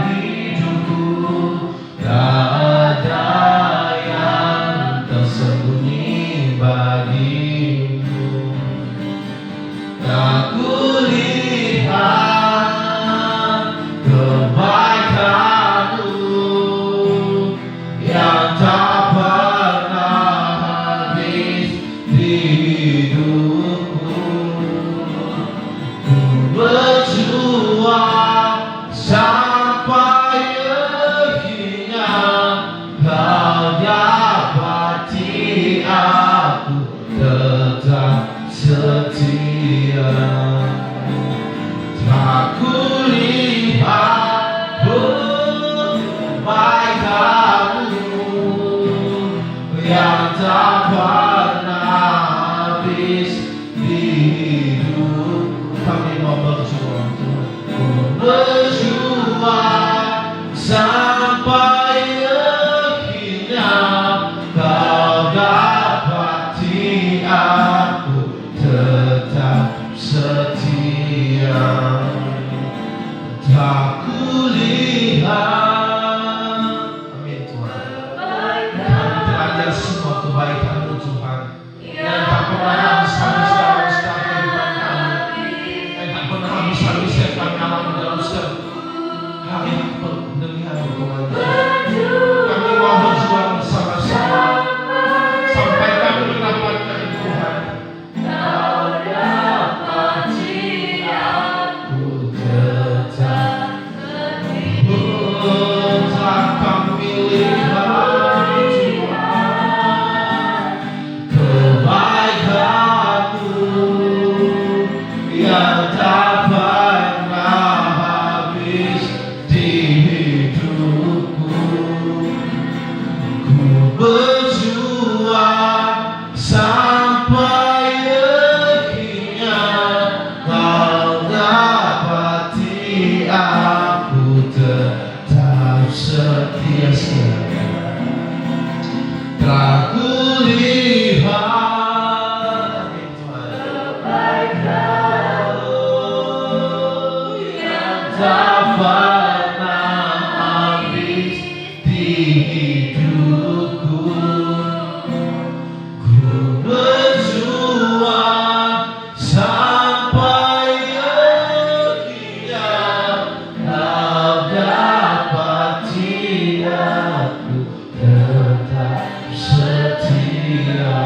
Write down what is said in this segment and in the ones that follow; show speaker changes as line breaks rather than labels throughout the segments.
hidupku, tak ada yang tersembunyi bagimu. Tak kulihat kebaikanmu yang tak pernah habis di hidupku. Ku berjuang sampai akhirnya kau dapati aku tetap setia. Tak kulihat kebaikanmu yang tak pernah habis di hidupku. Kami mau berjuang, berjuang sampai akhirnya kau dapati aku tetap setia. Tak kulihat, amin Tuhan, kami belajar semua kebaikan-Mu Tuhan yang tak pernah habis-habis dalam setiap kehidupan kami, yang tak pernah habis-habis setiap kami dalam setiap hari demi hari Tuhan. Kami mau berjuang bersama-sama sampai kami mendapatkan Tuhan. Berjuang sampai akhirnya kau dapati aku tetap setia. Tak kulihat kebaikan-Mu yang tak pernah habis di hidupku. Ku berjuang sampai akhirnya kau dapati aku tetap setia.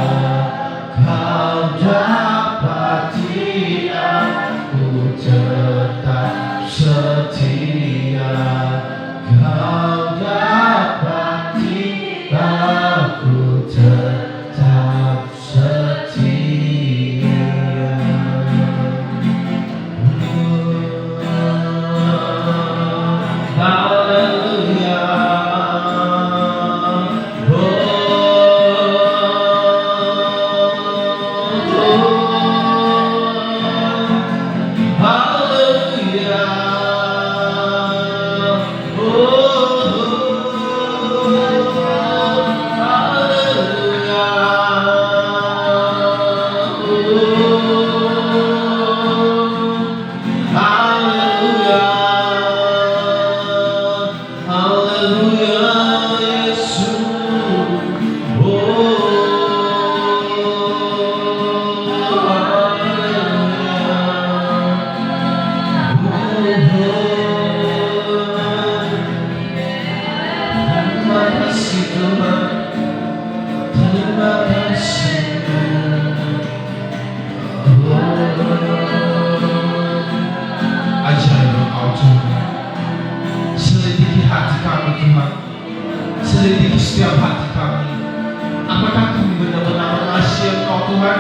Kau dapati aku tetap setia. Kau dapati aku tetap setia. Haleluya. Selidiki hati kami Tuhan, selidiki setiap hati kami. Apakah kami benar-benar mengasihi Engkau Tuhan?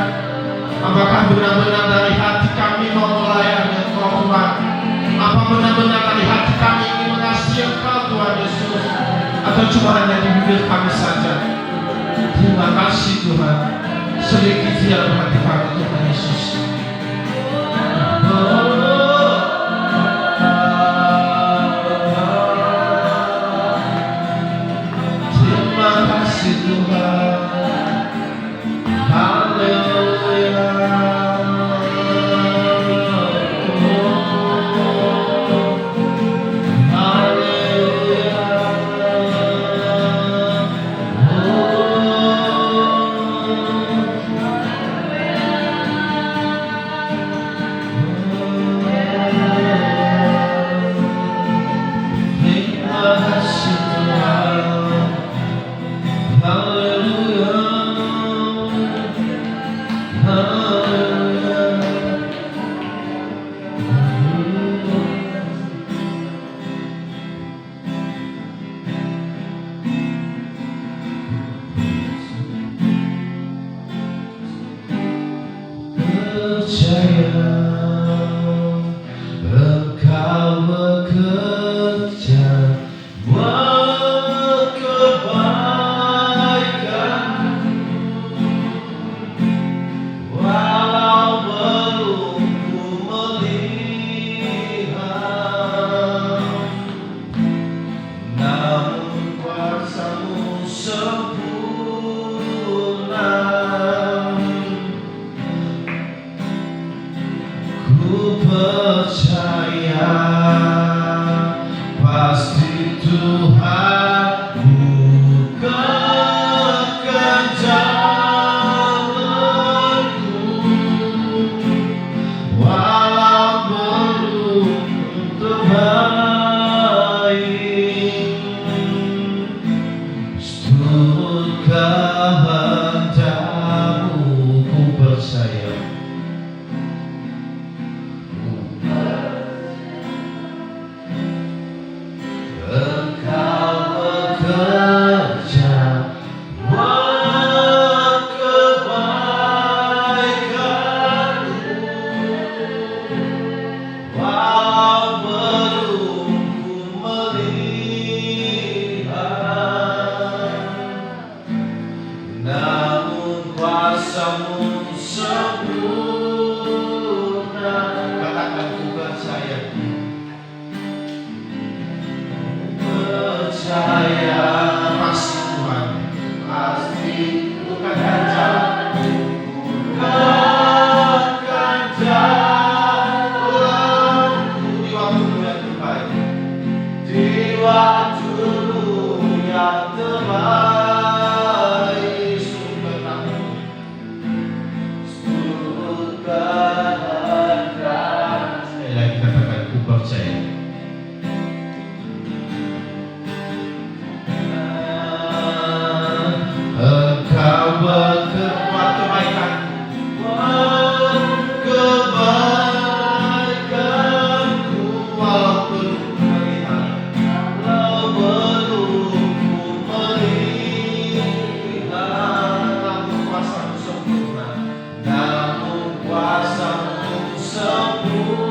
Apakah benar-benar dari hati kami mau melayani Engkau Tuhan? Apa benar-benar dari hati kami ingin mengasihi Engkau Tuhan Yesus? Atau cuma hanya di bibir kami saja? Terima kasih Tuhan, selidiki dalam hati kami Tuhan Yesus. Terima kasih Tuhan. Haleluya. sempurna. Ku percaya pasti Tuhan bukakan jalanku, walau belum terbaik. Seturut kehendak-Mu ku percaya. Engkau bekerja buat kebaikanmu, walau belum ku melihat, namun kuasa-Mu sempurna. Katakan ku percaya. Percaya pasti Tuhan, pasti bukakan jalan, bukakan jalanku di waktu yang terbaik, di waktu yang terbaik. Seturut kehendak. Sekali lagi katakan ku percaya. Engkau berbuat kebaikan, kebaikanku, walaupun melihat, walau belum ku melihat, namun kuasa-Mu sempurna, namun kuasa-Mu sempurna.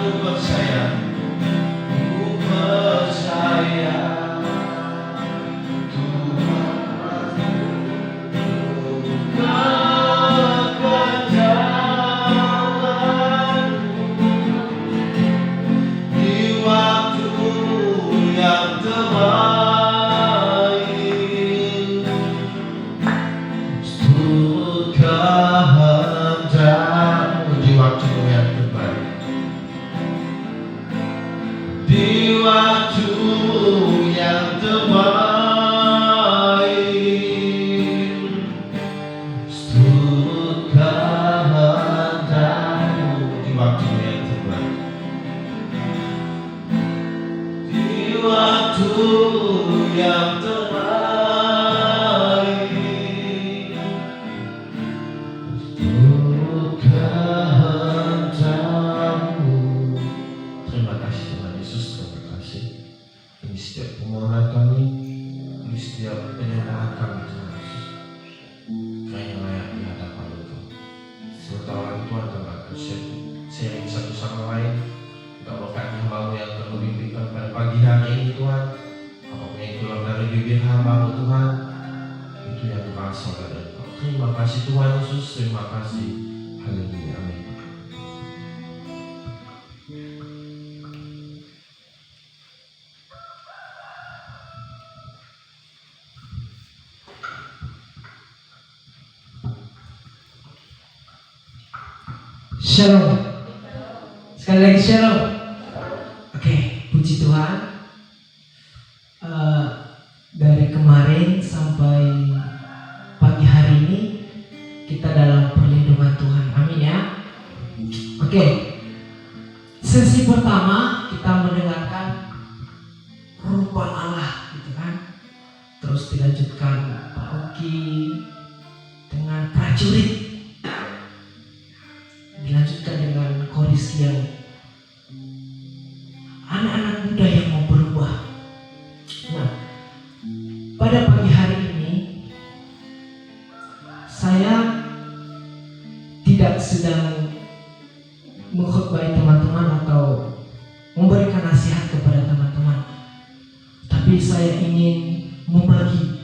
Ku percaya, ku percaya. Di waktu yang terbaik, seturut kehendak-Mu. Di waktu yang terbaik, di waktu yang terbaik, seturut kehendak-Mu. Terima kasih Tuhan Yesus, terima kasih. Ini setiap permohonan kami, ini setiap penyembahan kami Tuhan Yesus, Kau layak di hadapan Engkau. Sementara Tuhan kami akan sharing satu sama lain. Engkau berkati hamba-Mu yang perlu bimbingkan pada pagi hari ini Tuhan. Apapun yang keluar dari bibir hamba-Mu Tuhan, itu yang berasal dari Engkau. Terima kasih Tuhan Yesus, terima kasih. Haleluya, amin.
Shalom. Sekali lagi shalom. Oke, puji Tuhan. Dari kemarin sampai pagi hari ini kita dalam perlindungan Tuhan. Amin ya. Oke. Sesi pertama kita mendengarkan rupa Allah, gitu kan. Terus dilanjutkan Pak Oki dengan prajurit. Dilanjutkan dengan koris yang anak-anak muda yang mau berubah. Nah, pada pagi hari ini saya tidak sedang mengkhotbah teman-teman atau memberikan nasihat kepada teman-teman, tapi saya ingin membagi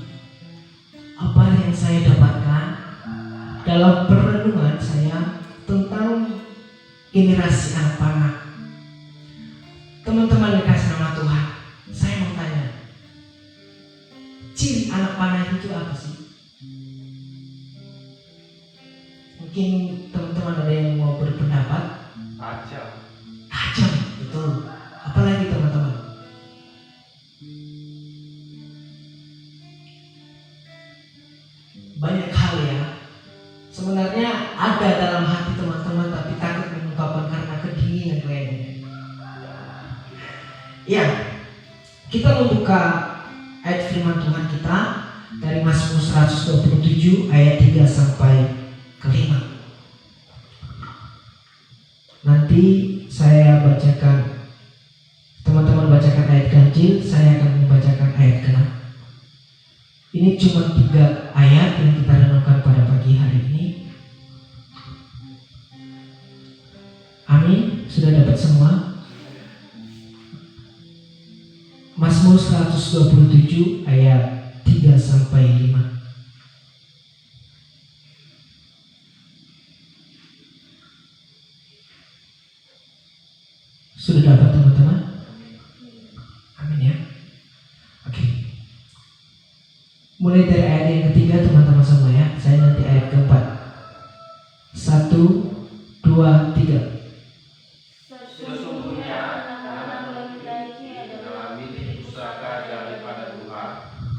apa yang saya dapatkan dalam perenungan saya tentang generasi anak panah. Teman-teman dikasih nama Tuhan, saya mau tanya, ciri anak panah itu apa sih? Mungkin teman-teman ada yang mau berpendapat?
Tajam.
Tajam, betul. Apalagi teman-teman? Banyak hal ya. Sebenarnya ada dalam hati teman-teman tapi takut mengungkapkan karena kedinginan kayaknya. Ya, kita membuka ayat firman Tuhan kita dari Mazmur 127 ayat 3 sampai ke 5. Nanti saya bacakan, teman-teman bacakan ayat ganjil, saya akan membacakan ayat genap. Ini cuma 3 ayat yang kita renungkan pada pagi hari ini. Amin. Sudah dapat semua? Mazmur 127 ayat 3 sampai 5. Sudah dapat teman-teman? Amin ya. Oke. Mulai dari ayat yang ketiga teman-teman semua ya. Saya nanti ayat keempat. 1, 2, 3.
Sesungguhnya anak-anak kita ini adalah milik pusaka daripada Tuhan,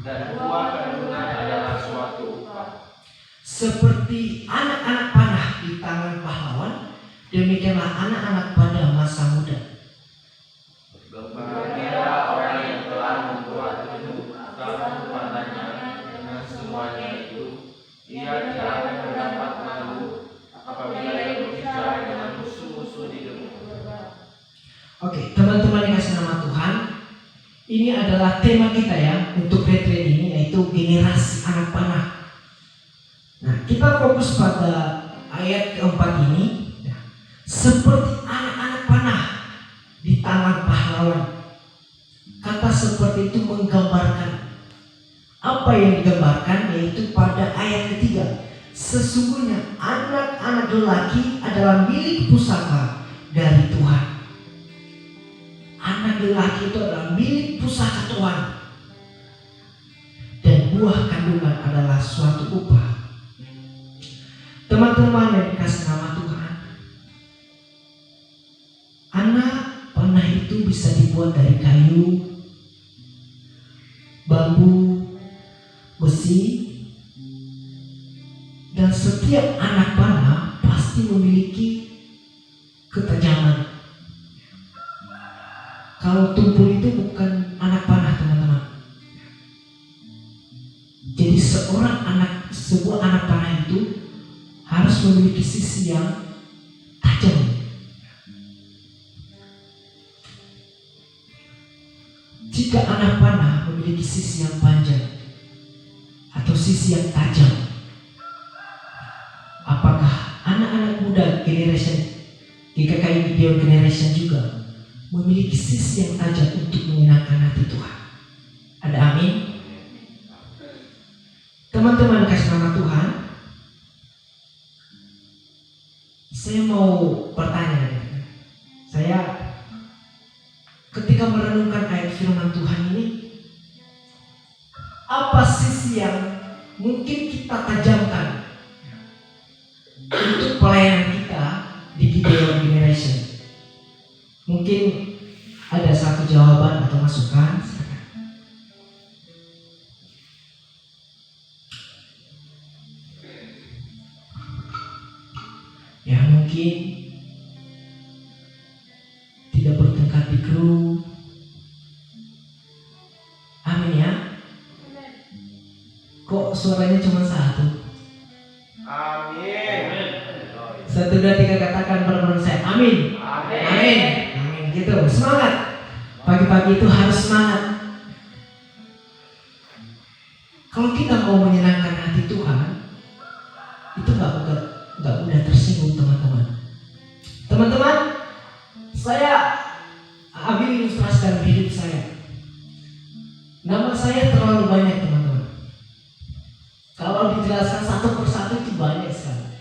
dan buah kandungan adalah suatu upah.
Seperti anak-anak panah di tangan pahlawan, demikianlah anak-anak pada masa muda.
Berbahagialah orang yang telah membuat jenuh dalam panahnya, dengan semuanya itu ia tidak akan mendapat malu apabila ia berbicara dengan musuh-musuh di depan.
Oke, teman-teman yang kasih nama Tuhan, ini adalah tema kita ya untuk retreat ini, yaitu generasi anak panah. Nah, kita fokus pada ayat keempat ini, ya. Seperti anak-anak panah di tangan pahlawan. Kata seperti itu menggambarkan apa yang digambarkan, yaitu pada ayat ketiga. Sesungguhnya anak-anak lelaki adalah milik pusaka dari Tuhan. Anak lelaki itu adalah milik pusaka Tuhan, dan buah kandungan adalah suatu upah. Teman-teman yang dikasih nama Tuhan, anak panah itu bisa dibuat dari kayu, bambu, besi, dan setiap anak panah pasti memiliki ketajaman. Kalau tumpul itu bukan anak panah teman-teman. Jadi sebuah anak panah itu harus memiliki sisi yang tajam. Jika anak panah memiliki sisi yang panjang atau sisi yang tajam, apakah anak-anak muda generation GKKI Video Generation juga memiliki sisi yang tajam untuk menyenangkan hati Tuhan? Ada amin? Teman-teman kasih nama Tuhan, saya mau bertanya. Saya ketika merenungkan ayat firman Tuhan ini, apa sisi yang mungkin kita tajamkan untuk pelayanan kita di Video Generation? Mungkin ada satu jawaban atau masukan. Ya mungkin tidak bertengkar di grup. Amin ya. Kok suaranya cuma satu?
Amin.
1, 2, 3 katakan bareng-bareng saya. Amin.
Amin.
Amin. Amin. Gitu. Semangat. Pagi-pagi itu harus semangat. Kalau kita mau menyenangkan hati Tuhan, itu nggak mudah tersinggung teman-teman. Teman-teman, saya ambil ilustrasi dalam hidup saya. Nama saya terlalu banyak teman-teman. Kalau dijelaskan satu persatu itu banyak sekali.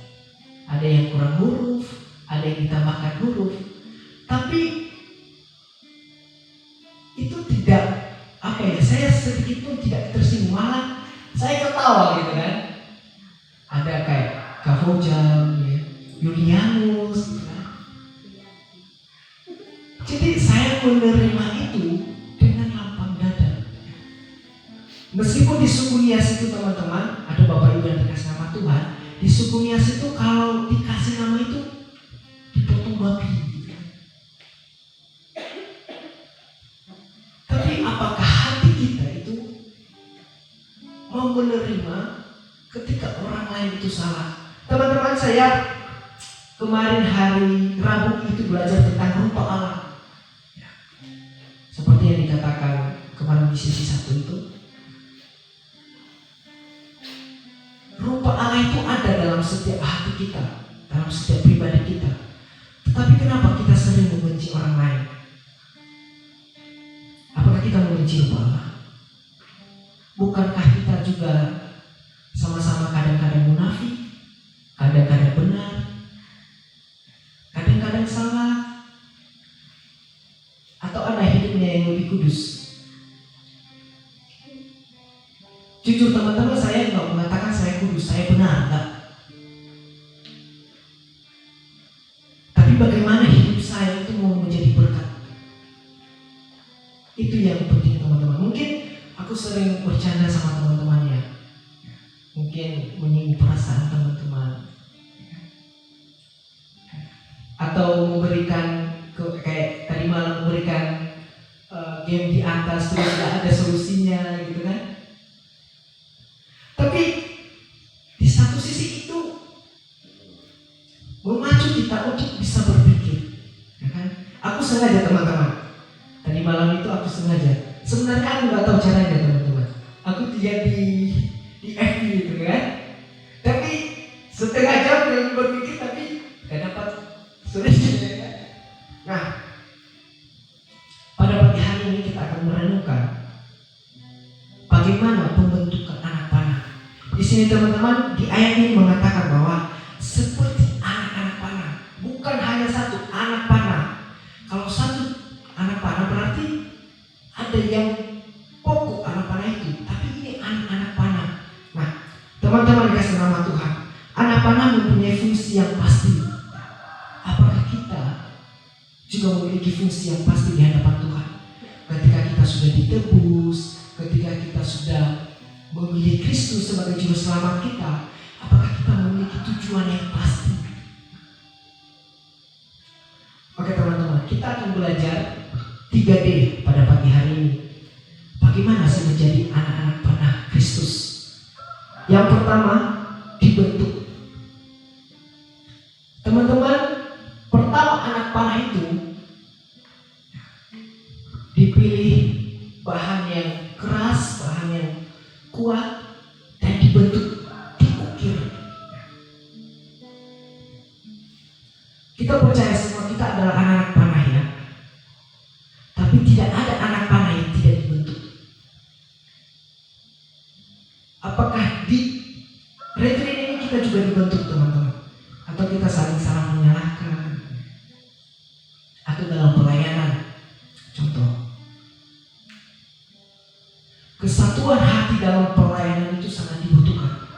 Ada yang kurang huruf, ada yang ditambahkan huruf. Tapi itu tidak saya sedikit pun tidak tersinggung, malah Saya ketawa gitu kan. Ada kayak Kavojam, ya, Julianus, gitu kan. Jadi saya menerima itu dengan lapang dada. Meskipun di suku Nias itu teman-teman, ada Bapak Ibu yang dikasih nama Tuhan, di suku Nias itu kalau dikasih nama itu dipotong babi. Gitu. Tapi apakah hati kita itu mau menerima ketika orang lain itu salah? Teman-teman, saya kemarin hari Rabu itu belajar tentang rupa Allah. Ya. Seperti yang dikatakan kemarin di sesi 1 itu. Rupa Allah itu ada dalam setiap hati kita, dalam setiap pribadi kita. Tetapi kenapa kita sering membenci orang lain? Apakah kita membenci rupa Allah? Bukankah kita juga sama-sama kadang-kadang munafik, kadang-kadang benar, kadang-kadang salah? Atau ada hidupnya yang lebih kudus? Jujur teman-teman, saya nggak mengatakan saya kudus, saya benar, enggak. Tapi bagaimana hidup saya itu mau menjadi berkat? Itu yang penting teman-teman. Mungkin aku sering bercanda sama teman-teman ya. Mungkin menyinggung perasaan teman-teman. Atau memberikan kayak tadi malam memberikan game di atas terus tidak ada solusinya gitu kan. Tapi di satu sisi itu memacu kita untuk bisa berpikir, ya kan? Aku sengaja teman-teman. Tadi malam itu aku sengaja. Sebenarnya aku nggak tahu caranya teman-teman. Aku lihat di FB gitu kan. Tapi setengah jam dengan berpikir tapi nggak dapat solusi. Nah, pada pagi hari ini kita akan merenungkan bagaimana pembentukan anak panah. Di sini teman-teman di ayat ini mengatakan bahwa seperti anak-anak panah, bukan hanya satu anak panah. Kalau satu anak panah berarti ada yang pokok anak panah itu, tapi ini anak-anak panah. Nah, teman-teman dikasih nama Tuhan, anak panah mempunyai fungsi yang pasti. Apakah kita juga memiliki fungsi yang pasti di hadapan Tuhan? Ketika kita sudah ditebus, ketika kita sudah memilih Kristus sebagai juru selamat kita, apakah kita memiliki tujuan yang pasti? Oke teman-teman, kita akan belajar 3D pada pagi hari ini. Bagaimana sih menjadi anak-anak panah Kristus? Yang pertama, dibentuk. Teman-teman, pertama anak panah itu dipilih bahan yang keras, bahan yang kuat, dan dibentuk, diukir. Kita percaya semua kita adalah anak-anak panah ya. Tapi tidak ada anak panah yang tidak dibentuk. Apakah di retreat ini kita juga dibentuk teman-teman? Atau kita saling menyalahkan? Atau dalam pelayanan? Contoh, kesatuan hati dalam pelayanan itu sangat dibutuhkan.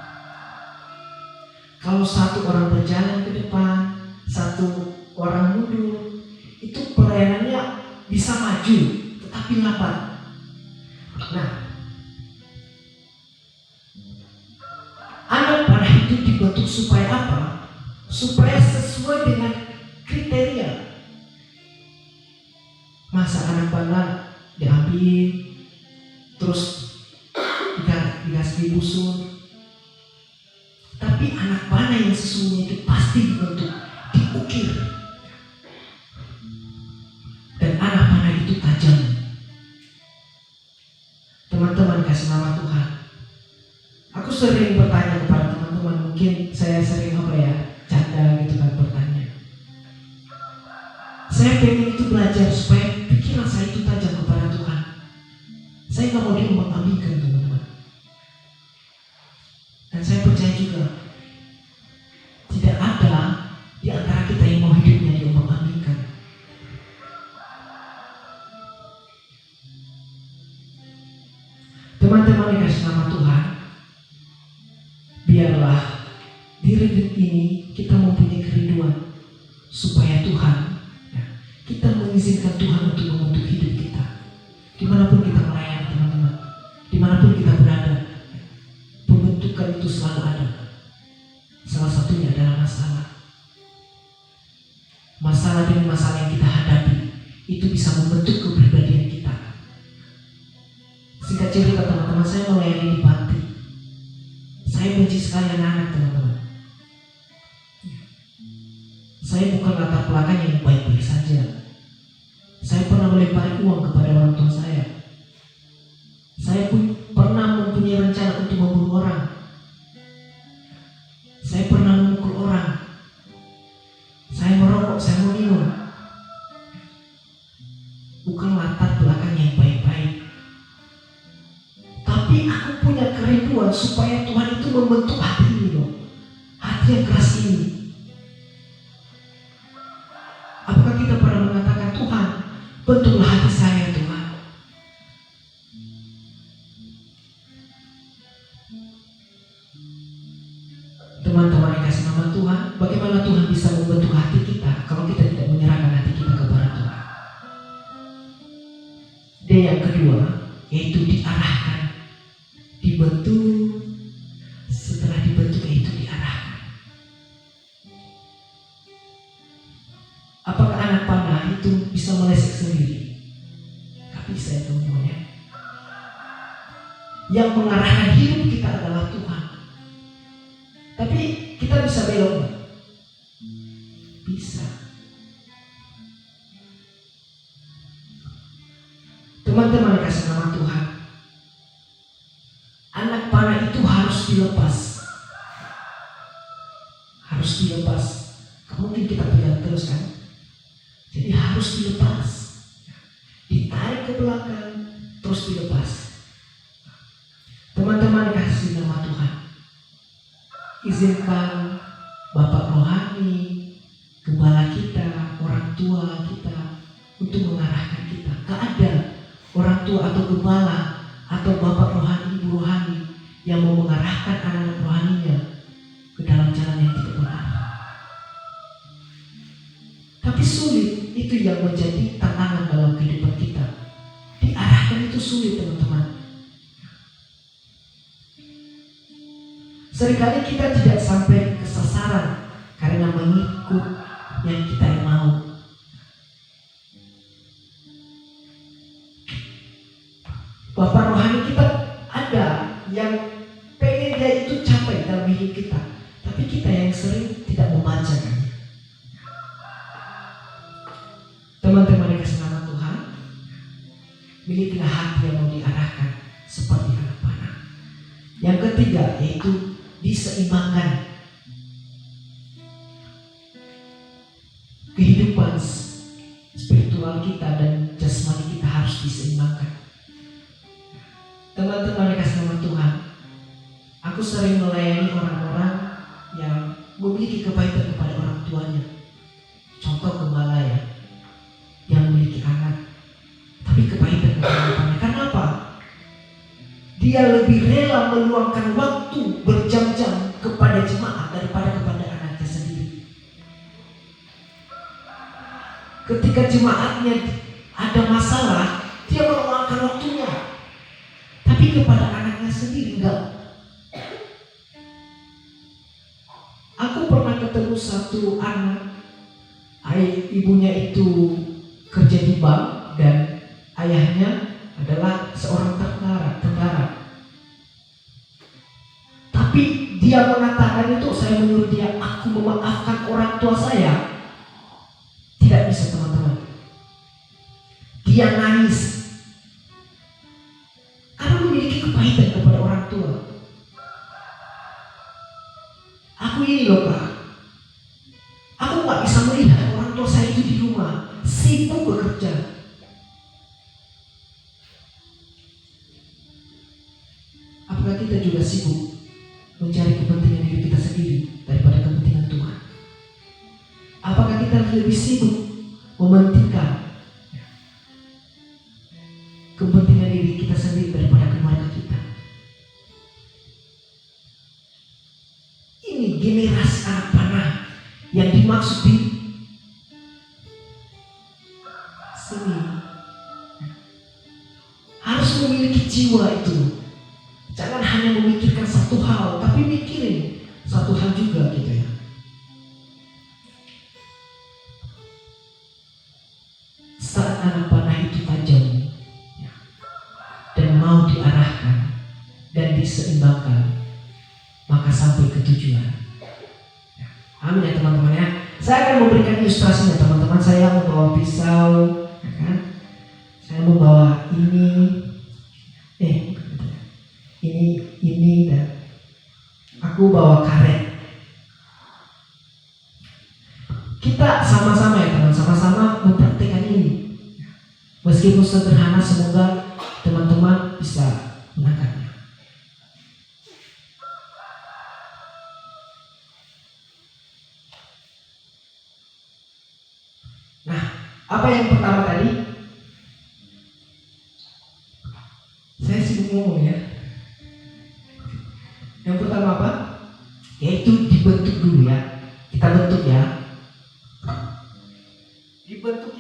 Kalau satu orang berjalan ke depan, satu orang mundur, itu pelayanannya bisa maju, tetapi lambat. Nah, anak panah itu dibentuk supaya apa? Supaya sesuai dengan kriteria. Masa anak panah diambil terus dikasih busur, tapi anak panah yang sesungguhnya itu pasti dibentuk, diukir, dan anak panah itu tajam. Teman-teman kasih nama Tuhan. Aku sering bertanya kepada teman-teman, mungkin saya sering canda gitu kan bertanya. Saya pengen itu belajar supaya pikiran saya itu tajam kepada Tuhan. Saya nggak mau diombang-ambingkan teman-teman. Dan saya percaya juga tidak ada di antara kita yang mau hidupnya diombang-ambingkan. Teman-teman dikasih nama Tuhan, adalah di retreat ini kita mempunyai kerinduan supaya Tuhan, ya, kita mengizinkan Tuhan untuk membentuk hidup kita. Dimanapun kita melayani teman-teman, dimanapun kita berada, pembentukan itu selalu ada. Salah satunya adalah masalah. Masalah demi masalah yang kita hadapi itu bisa membentuk kepribadian kita. Singkat cerita teman-teman, saya melayani di panti. Saya benci sekali anak-anak teman-teman. Saya bukan latar belakang yang baik-baik saja. Saya pernah melempari uang kepada orang tua saya. Saya pun pernah mempunyai rencana untuk membunuh orang. Saya pernah memukul orang. Saya merokok, saya meminum. Bukan latar belakang yang baik-baik. Tapi aku punya kerinduan supaya Tuhan itu membentuk hati ini loh. Hati yang keras ini. Apakah kita pernah mengatakan, Tuhan, bentuklah hati saya Tuhan. Teman-teman yang kasih nama Tuhan, bagaimana Tuhan bisa membentuk hati kita kalau kita tidak menyerahkan hati kita kepada Tuhan? Dan yang kedua, yaitu diarahkan, dibentuk. Setelah dibentuk yaitu diarahkan. Apakah anak panah itu bisa meleset sendiri? Gak bisa ya teman-teman ya. Yang mengarahkan hidup kita adalah Tuhan. Tapi kita bisa belok gak? Bisa. Teman-teman yang kasih nama Tuhan, anak panah itu harus dilepas. Harus dilepas. Gak mungkin kita pegang terus kan? Jadi harus dilepas. Ditarik ke belakang, terus dilepas. Teman-teman yang kasih nama Tuhan, izinkan Bapak rohani, gembala kita, orang tua kita untuk mengarahkan kita. Gak ada orang tua atau gembala atau bapak rohani, ibu rohani yang mau mengarahkan anak-anak rohaninya ke dalam jalan yang tidak benar. Tapi sulit, itu yang menjadi tantangan dalam kehidupan kita. Diarahkan itu sulit teman-teman. Seringkali kita tidak sampai ke sasaran karena mengikut yang kita mau. Bapak rohani kita ada yang pengen dia itu capai dalam hidup kita, tapi kita yang sering tidak membaca kan. Teman-teman yang kasih nama Tuhan, milikilah hati yang mau diarahkan seperti anak panah. Yang ketiga yaitu diseimbangkan. Kehidupan spiritual kita dan jasmani kita harus diseimbangkan. Teman-teman yang kasih nama Tuhan, aku sering melayani orang-orang yang memiliki kebaikan kepada orang tuanya. Contoh gembala ya, yang memiliki anak, tapi kebaikan kepada anaknya. Karena apa? Dia lebih rela meluangkan waktu berjam-jam kepada jemaat daripada kepada anaknya sendiri. Ketika jemaatnya ada masalah, dia meluangkan waktunya. Tapi kepada anaknya sendiri enggak. Aku pernah ketemu satu anak, ibunya itu kerja di bank dan ayahnya adalah seorang tentara. Tapi dia mengatakan itu, saya menyuruh dia, aku memaafkan orang tua saya. Tidak bisa teman-teman. Dia nangis karena memiliki kebaikan kepada orang tua. Aku ini loh Kak, aku gak bisa melihat orang tua saya itu di rumah sibuk bekerja. Apakah kita juga sibuk mencari kepentingan diri kita sendiri daripada kepentingan Tuhan? Apakah kita lebih sibuk mementingkan kepentingan diri kita sendiri daripada keluarga kita? dimaksud di sini. Harus memiliki jiwa itu. Jangan hanya memikirkan satu hal, tapi mikirin satu hal juga gitu ya. Saat anak panah itu tajam ya, dan mau diarahkan dan diseimbangkan, maka sampai ke tujuan. Ya. Amin ya teman-teman ya. Saya akan memberikan ilustrasinya teman-teman. Saya membawa pisau, ya kan? Saya membawa ini dan aku bawa karet. Kita sama-sama ya teman, sama-sama mempraktikkan ini. Meskipun sederhana, semoga teman-teman bisa menangkapnya. Nah, apa yang pertama tadi? Saya sibuk ngomong ya. Yang pertama apa? Yaitu dibentuk dulu ya. Kita bentuk ya. Dibentuk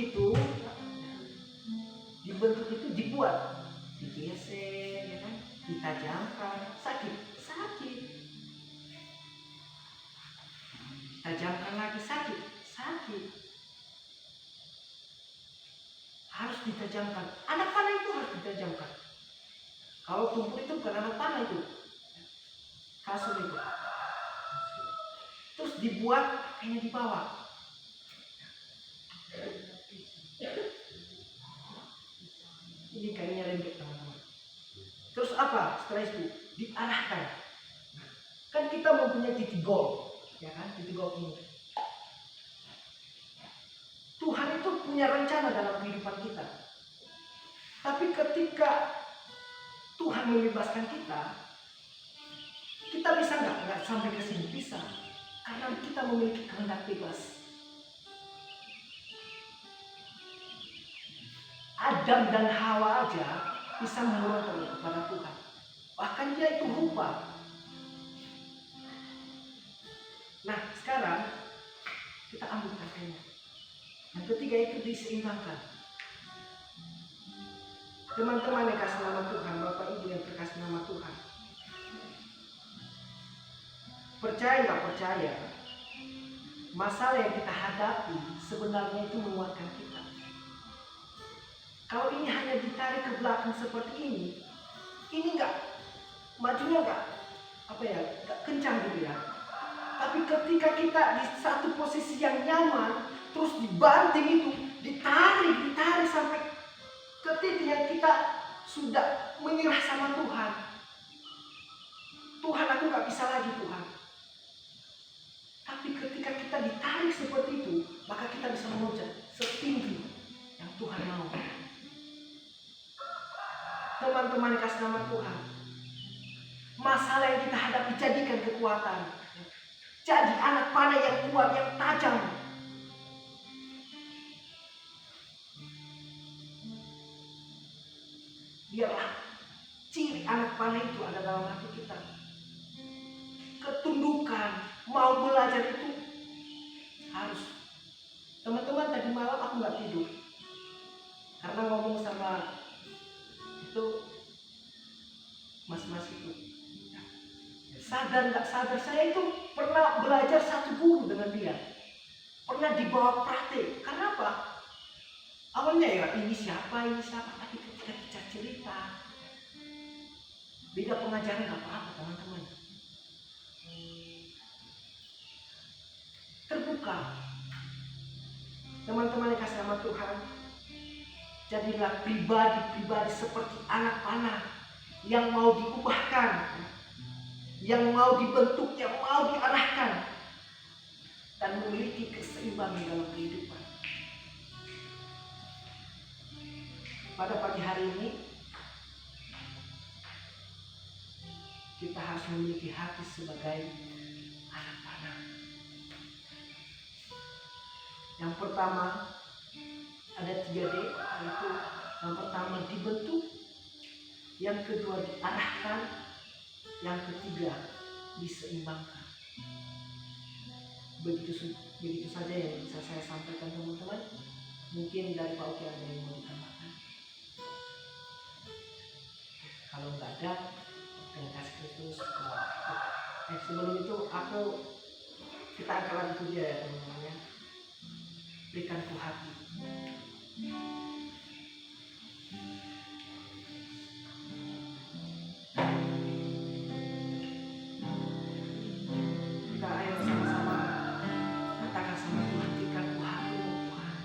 itu dibuat, digeser, ya kan? Ditajamkan, sakit. Tajamkan lagi, sakit. Harus ditajamkan. Anak panah itu harus ditajamkan. Kalau tumpul itu bukan anak panah itu, kasur itu. Terus dibuat kayaknya di bawah. Ini kayaknya lembek teman-teman. Terus apa? Setelah itu diarahkan. Kan kita mempunyai titik gol, ya kan? Titik gol ini. Tuhan itu punya rencana dalam kehidupan kita. Tapi ketika Tuhan membebaskan kita bisa nggak sampai ke sini? Bisa, karena kita memiliki kehendak bebas. Adam dan Hawa aja bisa memohon kepada Tuhan. Bahkan dia itu lupa. Nah, sekarang kita ambil kakeknya. Yang ketiga itu diseimbangkan. Teman-teman yang kasih nama Tuhan, Bapak Ibu yang terkasih nama Tuhan. Percaya nggak percaya, masalah yang kita hadapi sebenarnya itu menguatkan kita. Kalau ini hanya ditarik ke belakang seperti ini nggak majunya nggak kencang gitu ya. Tapi ketika kita di satu posisi yang nyaman, terus dibanting itu, ditarik sampai ke titik yang kita sudah menyerah sama Tuhan. Tuhan, aku nggak bisa lagi Tuhan. Tapi ketika kita ditarik seperti itu, maka kita bisa meloncat setinggi yang Tuhan mau. Teman-teman yang kasih nama Tuhan, masalah yang kita hadapi jadikan kekuatan. Jadi anak panah yang kuat, yang tajam. Biarlah ciri anak panah itu ada dalam hati kita. Ketundukan, mau belajar itu harus. Teman-teman, tadi malam aku nggak tidur karena ngomong sama itu mas-mas itu. Sadar nggak sadar, saya itu pernah belajar satu guru dengan dia, pernah dibawa praktek. Karena apa? Awalnya ya ini siapa, tapi ketika kita cerita, beda pengajaran nggak apa-apa teman-teman. Terbuka. Teman-teman yang kasih nama Tuhan, jadilah pribadi seperti anak panah yang mau diubahkan, yang mau dibentuk, yang mau diarahkan, dan memiliki keseimbangan dalam kehidupan. Pada pagi hari ini, kita harus memiliki hati sebagai anak panah. Yang pertama, ada 3D, yaitu yang pertama dibentuk, yang kedua diarahkan, yang ketiga diseimbangkan. begitu saja yang bisa saya sampaikan teman-teman. Mungkin dari Pak Oki ada yang mau ditambahkan. Kalau nggak ada, dengan kasih Kristus. Sebelum itu kita akan puja ya teman-teman ya. Berikan ku hati. Kita ayo sama-sama katakan sama Tuhan, berikan ku hati Tuhan.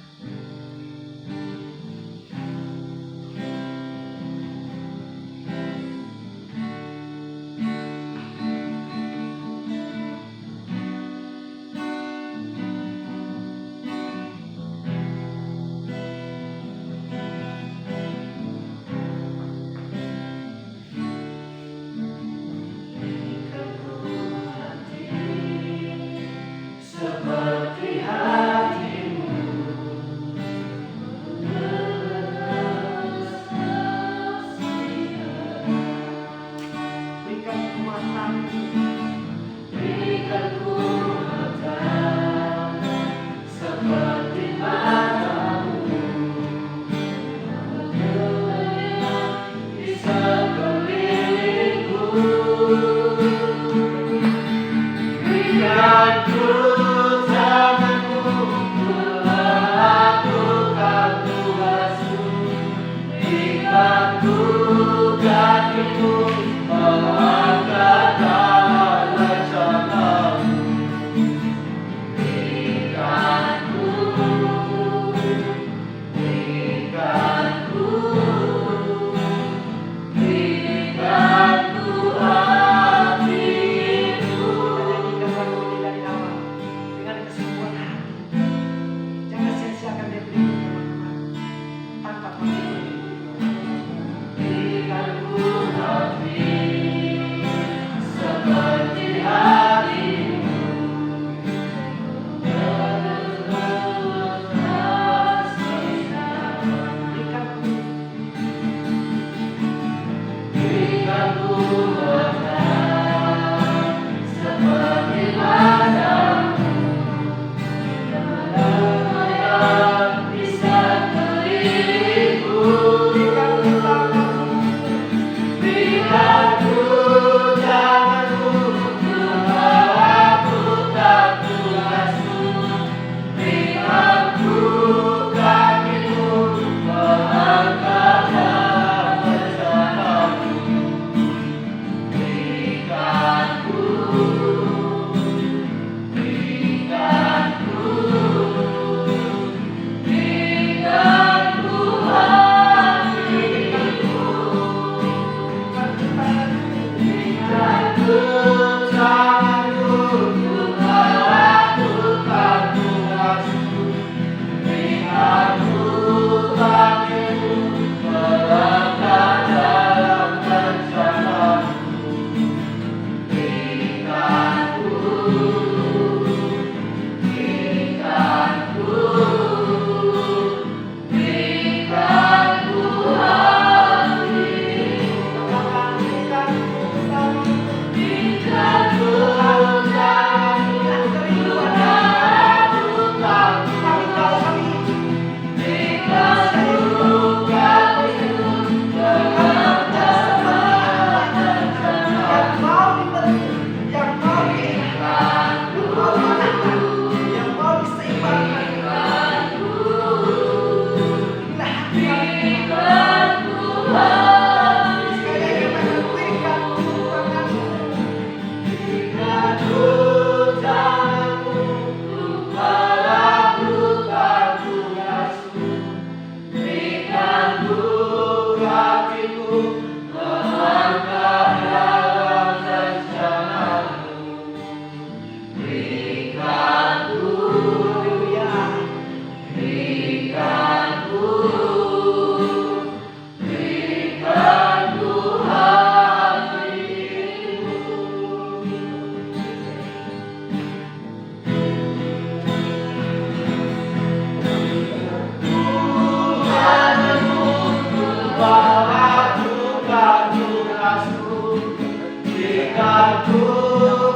Jika ku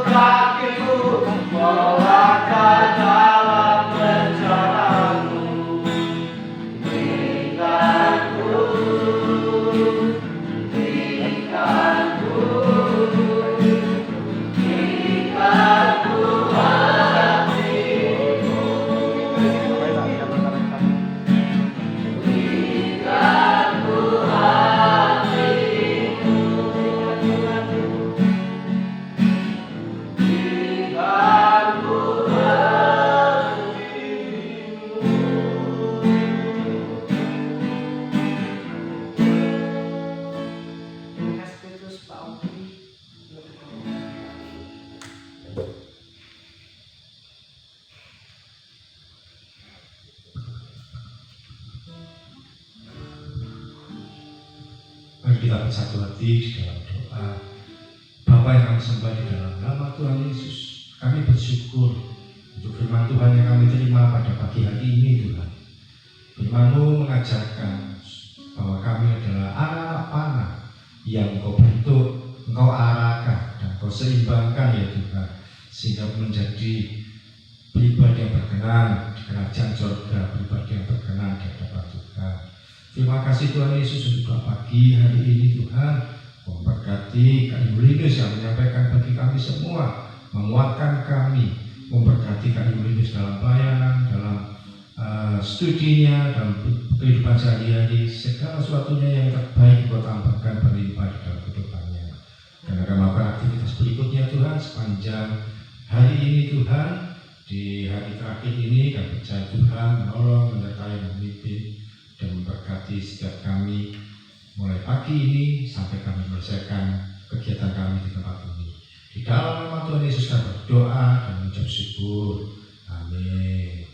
kakiku melangkah kita bersatu hati di dalam doa. Bapa yang kami sembah di dalam nama Tuhan Yesus, kami bersyukur untuk firman Tuhan yang kami terima pada pagi hari ini Tuhan. Firman-Mu mengajarkan bahwa kami adalah anak-anak panah yang Engkau bentuk, Engkau arahkan, dan Engkau seimbangkan ya Tuhan, sehingga menjadi pribadi yang berkenan di kerajaan surga, pribadi yang berkenan di hadapan Tuhan. Terima kasih Tuhan Yesus untuk pagi hari ini Tuhan. Memberkati Kak Yulinus yang menyampaikan bagi kami semua, menguatkan kami, memberkati Kak Yulinus dalam pelayanan, dalam studinya, dalam kehidupan sehari-hari, segala sesuatunya yang terbaik Engkau tambahkan berlimpah di dalam kehidupannya. Dan akan melakukan aktivitas berikutnya Tuhan sepanjang hari ini Tuhan, di hari terakhir ini kami percaya Tuhan menolong, menyertai, memimpin, dan memberkati setiap kami mulai pagi ini sampai kami menyelesaikan kegiatan kami di tempat ini. Di dalam nama Tuhan Yesus kami berdoa dan mengucap syukur. Amin.